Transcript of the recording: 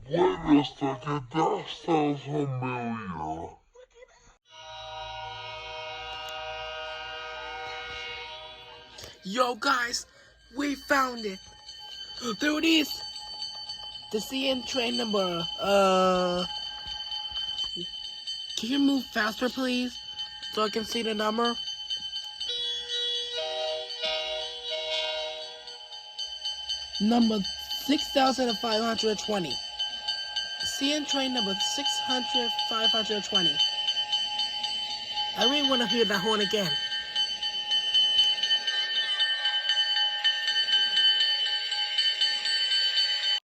Wait a second, that sounds familiar. Yo guys, we found it. There it is. The CN train number. Can you move faster please? So I can see the number? Number 6,520. CN train number 6,520. I really want to hear that horn again.